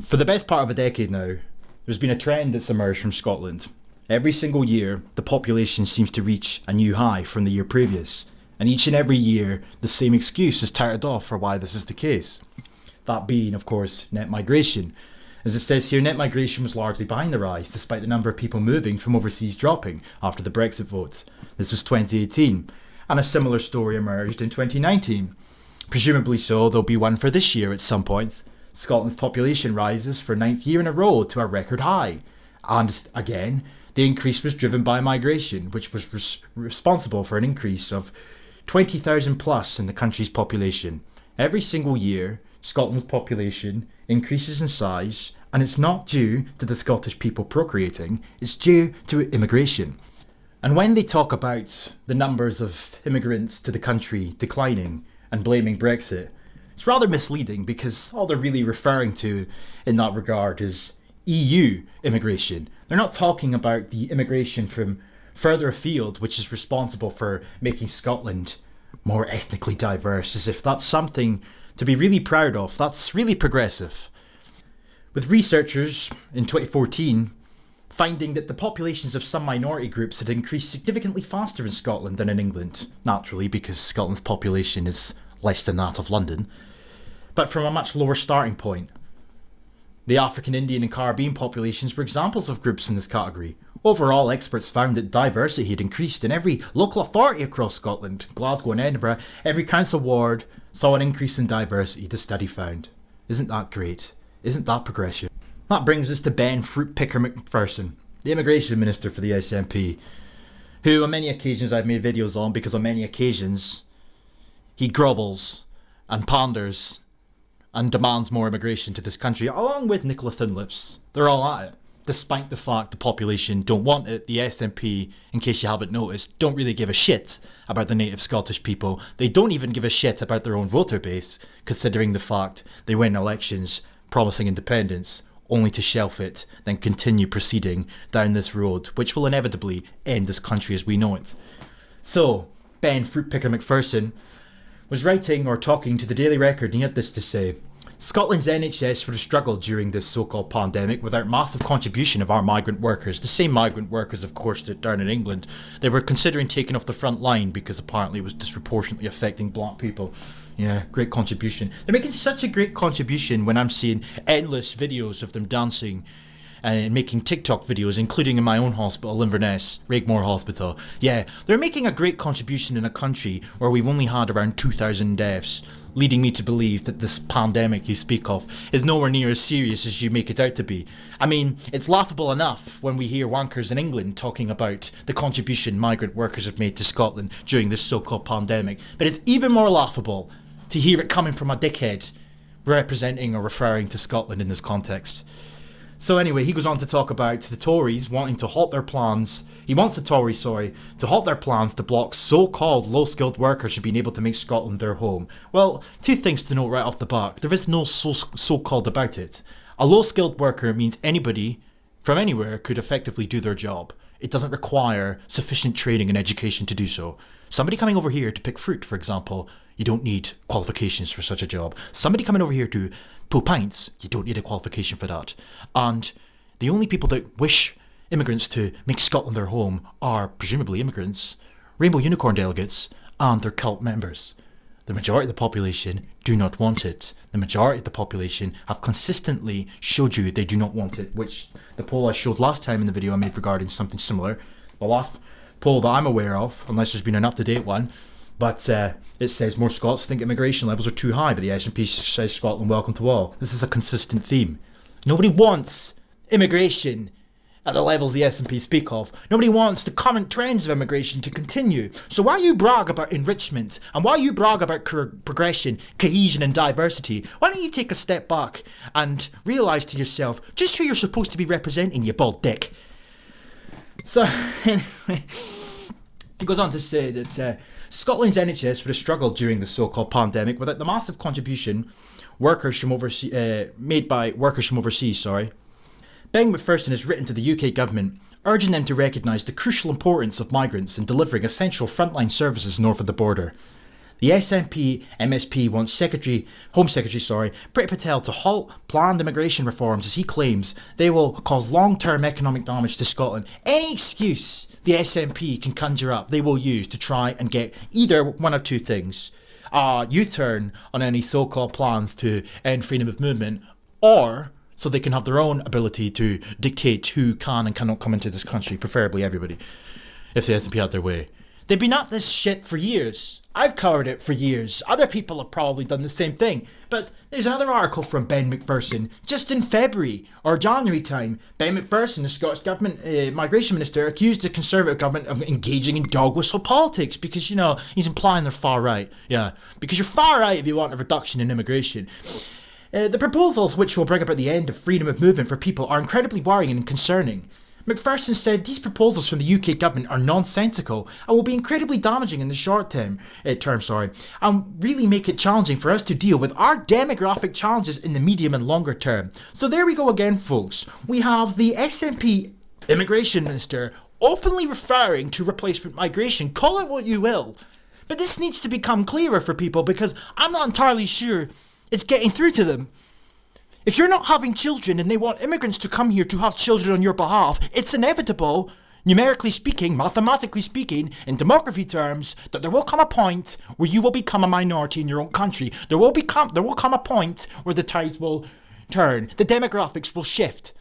For the best part of a decade now, there's been a trend that's emerged from Scotland. Every single year, the population seems to reach a new high from the year previous, and each and every year, the same excuse is touted off for why this is the case. That being, of course, net migration. As it says here, net migration was largely behind the rise, despite the number of people moving from overseas dropping after the Brexit vote. This was 2018, and a similar story emerged in 2019. Presumably so, there'll be one for this year at some point. Scotland's population rises for 9th year in a row to a record high. And again, the increase was driven by migration, which was responsible for an increase of 20,000 plus in the country's population. Every single year, Scotland's population increases in size, and it's not due to the Scottish people procreating, it's due to immigration. And when they talk about the numbers of immigrants to the country declining and blaming Brexit, it's rather misleading because all they're really referring to in that regard is EU immigration. They're not talking about the immigration from further afield, which is responsible for making Scotland more ethnically diverse, as if that's something to be really proud of. That's really progressive. With researchers in 2014 finding that the populations of some minority groups had increased significantly faster in Scotland than in England, naturally because Scotland's population is less than that of London, but from a much lower starting point. The African, Indian and Caribbean populations were examples of groups in this category. Overall, experts found that diversity had increased in every local authority across Scotland. Glasgow and Edinburgh, every council ward saw an increase in diversity, the study found. Isn't that great? Isn't that progression? That brings us to Ben Fruit Picker McPherson, the immigration minister for the SNP, who on many occasions I've made videos on because on many occasions he grovels and panders and demands more immigration to this country, along with Nicola Thinlips. They're all at it. Despite the fact the population don't want it, the SNP, in case you haven't noticed, don't really give a shit about the native Scottish people. They don't even give a shit about their own voter base, considering the fact they win elections promising independence, only to shelf it, then continue proceeding down this road, which will inevitably end this country as we know it. So, Ben Fruitpicker McPherson was writing or talking to the Daily Record, and he had this to say: Scotland's NHS would have struggled during this so-called pandemic without massive contribution of our migrant workers. The same migrant workers, of course, that down in England, they were considering taking off the front line because apparently it was disproportionately affecting black people. Yeah, great contribution. They're making such a great contribution when I'm seeing endless videos of them dancing and making TikTok videos, including in my own hospital, Inverness, Raigmore Hospital. Yeah, they're making a great contribution in a country where we've only had around 2,000 deaths, leading me to believe that this pandemic you speak of is nowhere near as serious as you make it out to be. I mean, it's laughable enough when we hear wankers in England talking about the contribution migrant workers have made to Scotland during this so-called pandemic, but it's even more laughable to hear it coming from a dickhead representing or referring to Scotland in this context. So anyway, he goes on to talk about the Tories wanting to halt their plans. He wants the Tories, to halt their plans to block so-called low-skilled workers from being able to make Scotland their home. Well, two things to note right off the bat. There is no so-called about it. A low-skilled worker means anybody from anywhere could effectively do their job. It doesn't require sufficient training and education to do so. Somebody coming over here to pick fruit, for example, you don't need qualifications for such a job. Somebody coming over here to pull pints, you don't need a qualification for that. And the only people that wish immigrants to make Scotland their home are presumably immigrants, Rainbow Unicorn delegates, and their cult members. The majority of the population do not want it. The majority of the population have consistently showed you they do not want it, which the poll I showed last time in the video I made regarding something similar, the last poll that I'm aware of, unless there's been an up-to-date one, but it says more Scots think immigration levels are too high, but the SNP says Scotland welcome to all. This is a consistent theme. Nobody wants immigration at the levels the SNP speak of. Nobody wants the current trends of immigration to continue. So while you brag about enrichment, and while you brag about progression, cohesion and diversity, why don't you take a step back and realise to yourself just who you're supposed to be representing, you bald dick. So anyway, he goes on to say that Scotland's NHS would have struggled during the so-called pandemic without the massive contribution made by workers from overseas. Ben McPherson has written to the UK government urging them to recognise the crucial importance of migrants in delivering essential frontline services north of the border. The SNP MSP wants Home Secretary Priti Patel to halt planned immigration reforms, as he claims they will cause long-term economic damage to Scotland. Any excuse the SNP can conjure up, they will use to try and get either one of two things: a U-turn on any so-called plans to end freedom of movement, or so they can have their own ability to dictate who can and cannot come into this country, preferably everybody, if the SNP had their way. They've been at this shit for years. I've covered it for years. Other people have probably done the same thing. But there's another article from Ben McPherson, just in February or January time. Ben McPherson, the Scottish Government Migration Minister, accused the Conservative government of engaging in dog whistle politics because, you know, he's implying they're far right. Yeah, because you're far right if you want a reduction in immigration. The proposals, which will bring about the end of freedom of movement for people, are incredibly worrying and concerning. McPherson said these proposals from the UK government are nonsensical and will be incredibly damaging in the short term, and really make it challenging for us to deal with our demographic challenges in the medium and longer term. So there we go again, folks. We have the SNP Immigration Minister openly referring to replacement migration. Call it what you will. But this needs to become clearer for people, because I'm not entirely sure it's getting through to them. If you're not having children and they want immigrants to come here to have children on your behalf, it's inevitable, numerically speaking, mathematically speaking, in demography terms, that there will come a point where you will become a minority in your own country. There will come a point where the tides will turn. The demographics will shift.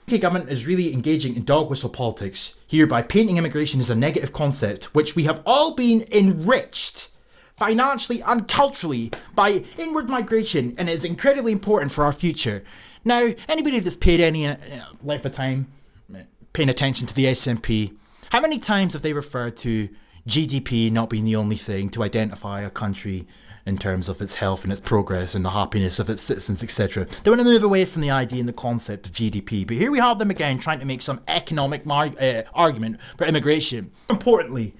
The UK government is really engaging in dog whistle politics here by painting immigration as a negative concept, which we have all been enriched financially and culturally by inward migration, and it is incredibly important for our future. Now, anybody that's paid any length of time paying attention to the SNP, how many times have they referred to GDP not being the only thing to identify a country in terms of its health and its progress and the happiness of its citizens, etc. They want to move away from the idea and the concept of GDP, but here we have them again trying to make some economic argument for immigration. Importantly,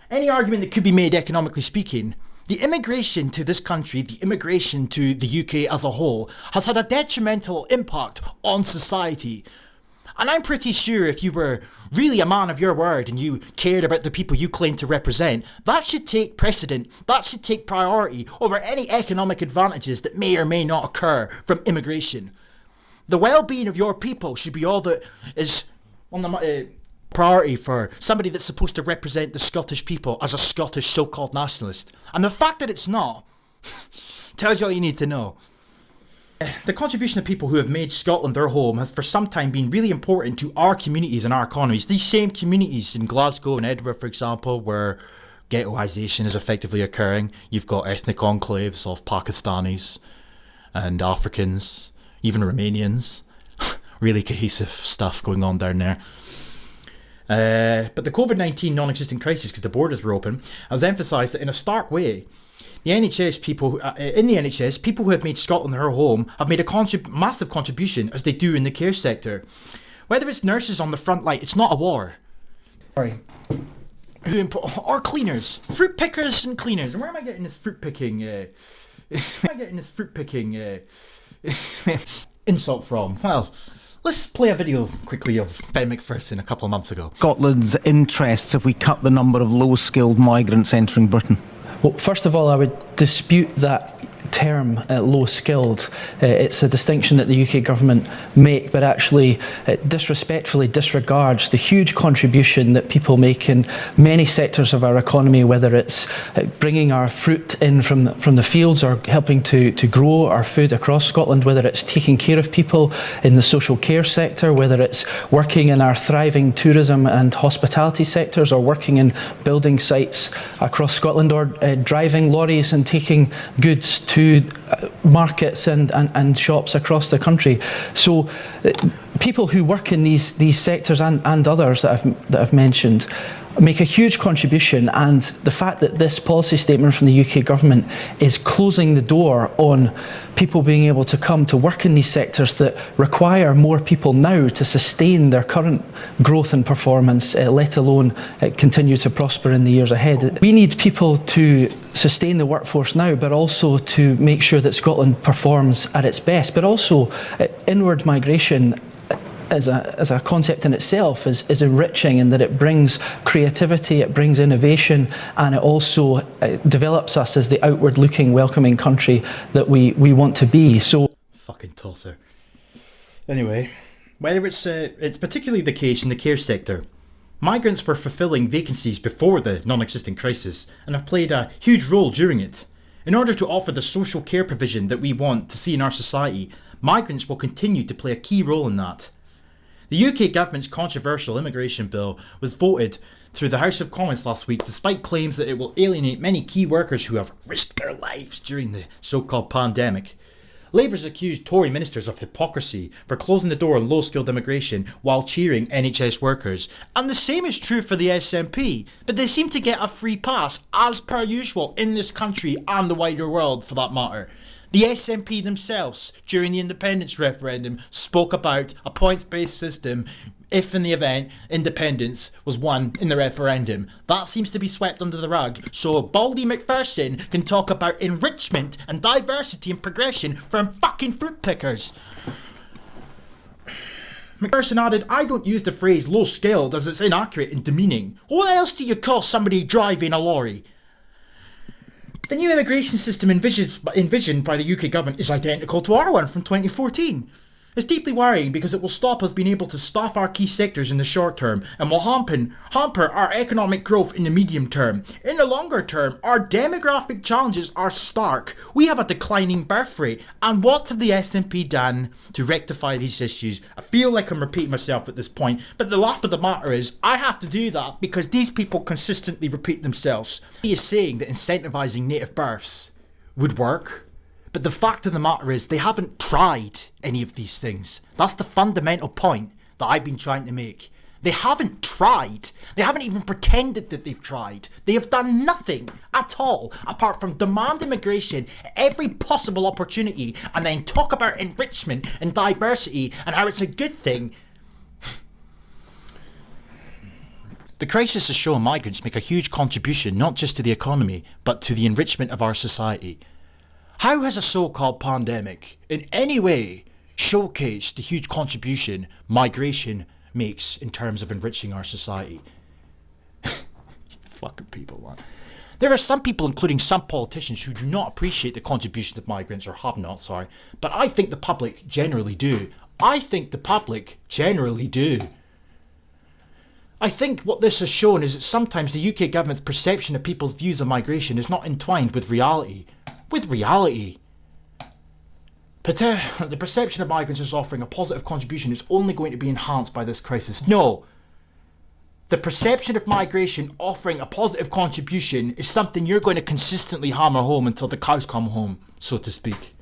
any argument that could be made economically speaking, the immigration to this country, the immigration to the UK as a whole, has had a detrimental impact on society. And I'm pretty sure if you were really a man of your word and you cared about the people you claim to represent, that should take precedent, that should take priority over any economic advantages that may or may not occur from immigration. The well-being of your people should be all that is on the priority for somebody that's supposed to represent the Scottish people as a Scottish so-called nationalist. And the fact that it's not tells you all you need to know. The contribution of people who have made Scotland their home has for some time been really important to our communities and our economies. These same communities in Glasgow and Edinburgh, for example, where ghettoisation is effectively occurring. You've got ethnic enclaves of Pakistanis and Africans, even Romanians. Really cohesive stuff going on down there. But the COVID-19 non-existent crisis, because the borders were open, has emphasised that in a stark way. The NHS people, in the NHS, people who have made Scotland their home have made a massive contribution, as they do in the care sector. Whether it's nurses on the front line, it's not a war. Sorry. Or cleaners, fruit pickers and cleaners. And where am I getting this fruit picking? Insult from? Well, let's play a video quickly of Ben McPherson a couple of months ago. Scotland's interests if we cut the number of low-skilled migrants entering Britain? Well, first of all, I would dispute that term, low-skilled. It's a distinction that the UK government make, but actually disrespectfully disregards the huge contribution that people make in many sectors of our economy, whether it's bringing our fruit in from the fields or helping to grow our food across Scotland, whether it's taking care of people in the social care sector, whether it's working in our thriving tourism and hospitality sectors, or working in building sites across Scotland, or driving lorries and taking goods to markets and shops across the country. So people who work in these sectors and others that I've mentioned make a huge contribution, and the fact that this policy statement from the UK government is closing the door on people being able to come to work in these sectors that require more people now to sustain their current growth and performance, let alone continue to prosper in the years ahead. We need people to sustain the workforce now, but also to make sure that Scotland performs at its best. But also inward migration as a concept in itself is enriching, in that it brings creativity, it brings innovation, and it also develops us as the outward-looking, welcoming country that we want to be. So, fucking tosser. Anyway, whether it's particularly the case in the care sector, migrants were fulfilling vacancies before the non-existent crisis and have played a huge role during it. In order to offer the social care provision that we want to see in our society, migrants will continue to play a key role in that. The UK government's controversial immigration bill was voted through the House of Commons last week, despite claims that it will alienate many key workers who have risked their lives during the so-called pandemic. Labour's accused Tory ministers of hypocrisy for closing the door on low-skilled immigration while cheering NHS workers. And the same is true for the SNP, but they seem to get a free pass, as per usual, in this country and the wider world for that matter. The SNP themselves, during the independence referendum, spoke about a points-based system if in the event independence was won in the referendum. That seems to be swept under the rug, so Baldy McPherson can talk about enrichment and diversity and progression from fucking fruit pickers. McPherson added, "I don't use the phrase low-skilled as it's inaccurate and demeaning. What else do you call somebody driving a lorry?" The new immigration system envisioned by the UK government is identical to our one from 2014. It's deeply worrying because it will stop us being able to staff our key sectors in the short term and will hamper our economic growth in the medium term. In the longer term, our demographic challenges are stark. We have a declining birth rate, and what have the SNP done to rectify these issues? I feel like I'm repeating myself at this point, but the laugh of the matter is I have to do that because these people consistently repeat themselves. He is saying that incentivising native births would work. But the fact of the matter is they haven't tried any of these things. That's the fundamental point that I've been trying to make. They haven't tried. They haven't even pretended that they've tried. They have done nothing at all apart from demand immigration at every possible opportunity and then talk about enrichment and diversity and how it's a good thing. The crisis has shown migrants make a huge contribution not just to the economy but to the enrichment of our society. How has a so-called pandemic in any way showcased the huge contribution migration makes in terms of enriching our society? Fucking people, man. There are some people, including some politicians, who do not appreciate the contribution of migrants, or have not, sorry. But I think the public generally do. I think what this has shown is that sometimes the UK government's perception of people's views of migration is not entwined with reality. But the perception of migrants as offering a positive contribution is only going to be enhanced by this crisis. No. The perception of migration offering a positive contribution is something you're going to consistently hammer home until the cows come home, so to speak.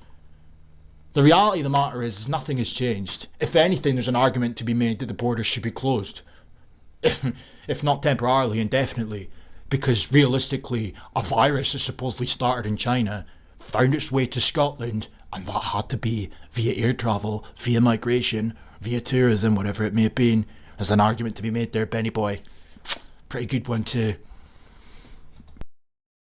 The reality of the matter is nothing has changed. If anything, there's an argument to be made that the borders should be closed. If not temporarily, indefinitely. Because realistically, a virus that supposedly started in China found its way to Scotland, and that had to be via air travel, via migration, via tourism, whatever it may have been. There's an argument to be made there, Benny boy. Pretty good one too.